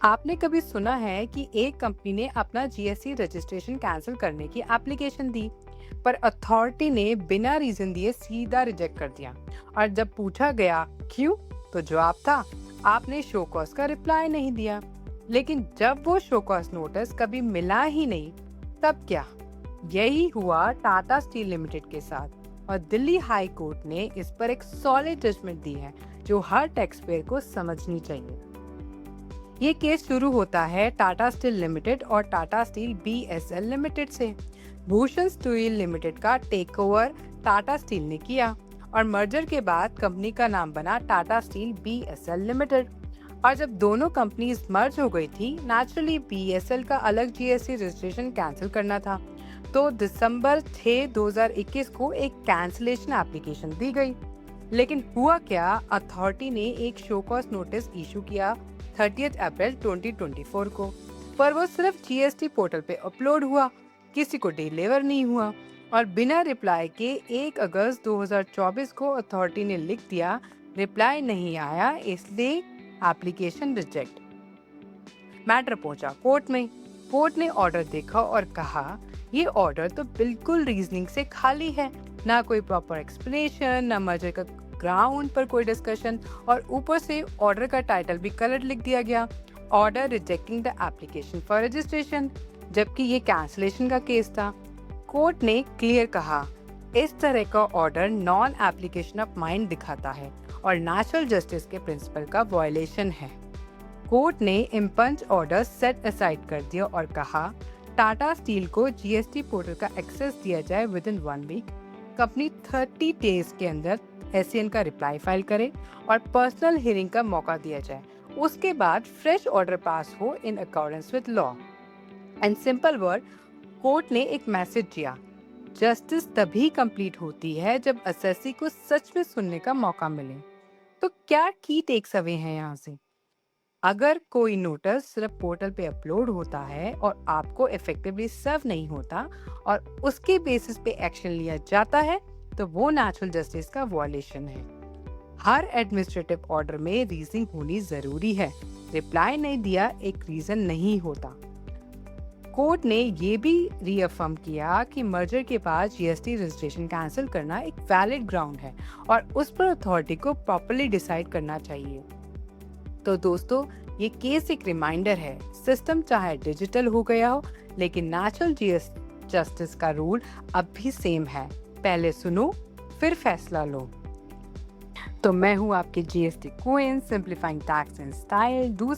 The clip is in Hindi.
आपने कभी सुना है कि एक कंपनी ने अपना जीएसटी रजिस्ट्रेशन कैंसिल करने की एप्लीकेशन दी, पर अथॉरिटी ने बिना रीजन दिए सीधा रिजेक्ट कर दिया। और जब पूछा गया क्यों, तो जवाब था आपने शो कॉज का रिप्लाई नहीं दिया। लेकिन जब वो शो कॉज नोटिस कभी मिला ही नहीं, तब क्या? यही हुआ टाटा स्टील लिमिटेड के साथ, और दिल्ली हाई कोर्ट ने इस पर एक सॉलिड जजमेंट दी है जो हर टैक्स पेयर को समझनी चाहिए। ये केस शुरू होता है टाटा स्टील लिमिटेड और टाटा स्टील बीएसएल लिमिटेड से। भूषण स्टील लिमिटेड का टेक ओवर टाटा स्टील ने किया और मर्जर के बाद कंपनी का नाम बना टाटा स्टील बीएसएल लिमिटेड। और जब दोनों कंपनीज मर्ज हो गई थी, नेचुरली बीएसएल का अलग जीएसटी रजिस्ट्रेशन कैंसिल करना था। तो दिसंबर 6 2021 को एक कैंसिलेशन एप्लीकेशन दी गई। लेकिन हुआ क्या, अथॉरिटी ने एक शो कॉज नोटिस इशू किया 30 अप्रैल 2024 को, पर वो सिर्फ जीएसटी पोर्टल पे अपलोड हुआ, किसी को डिलीवर नहीं हुआ। और बिना रिप्लाई के 1 अगस्त 2024 को अथॉरिटी ने लिख दिया रिप्लाई नहीं आया, इसलिए एप्लीकेशन रिजेक्ट। मैटर पहुंचा कोर्ट में। कोर्ट ने ऑर्डर देखा और कहा ये ऑर्डर तो बिल्कुल रीजनिंग से खाली है, ना कोई प्रॉपर एक्सप्लेनेशन, ना मर्जर का ग्राउंड पर कोई डिस्कशन, और ऊपर से ऑर्डर का टाइटल भी कलर लिख दिया गया, order rejecting the application for registration, जबकि ये कैंसलेशन का केस था। कोर्ट ने क्लियर कहा इस तरह का order non application of mind दिखाता है और नेचुरल जस्टिस के प्रिंसिपल का वायलेशन है। कोर्ट ने इम्पंच ऑर्डर सेट असाइड कर दिया और कहा टाटा स्टील को जीएसटी पोर्टल का एक्सेस दिया जाए within 1 week. Company 30 days के अंदर एससीएन का रिप्लाई फाइल करे और पर्सनल हियरिंग का मौका दिया जाए। उसके बाद फ्रेश ऑर्डर पास हो in accordance with law. And simple word, court ने एक मैसेज दिया, जस्टिस तभी कंप्लीट होती है जब असेसी को सच में सुनने का मौका मिले। तो क्या की टेक्स अवे हैं यहाँ से? अगर कोई नोटिस सिर्फ पोर्टल पे अपलोड होता है और आपको इफेक्टिवली सर्व नहीं होता और उसके बेसिस पे एक्शन लिया जाता है, तो वो नेचुरल जस्टिस का वायलेशन है। हर एडमिनिस्ट्रेटिव ऑर्डर में रीजनिंग होनी जरूरी है। रिप्लाई नहीं दिया एक रीजन नहीं होता। कोर्ट ने ये भी रीअफर्म किया कि मर्जर के बाद जीएसटी रजिस्ट्रेशन कैंसिल करना एक वैलिड ग्राउंड है और उस पर अथॉरिटी को प्रॉपर्ली डिसाइड करना चाहिए। तो दोस्तों, ये केस एक रिमाइंडर है, सिस्टम चाहे डिजिटल हो गया हो, लेकिन नेचुरल जस्टिस का रूल अब भी सेम है। पहले सुनो, फिर फैसला लो। तो मैं हूँ आपकी GST queen, simplifying tax in style. Do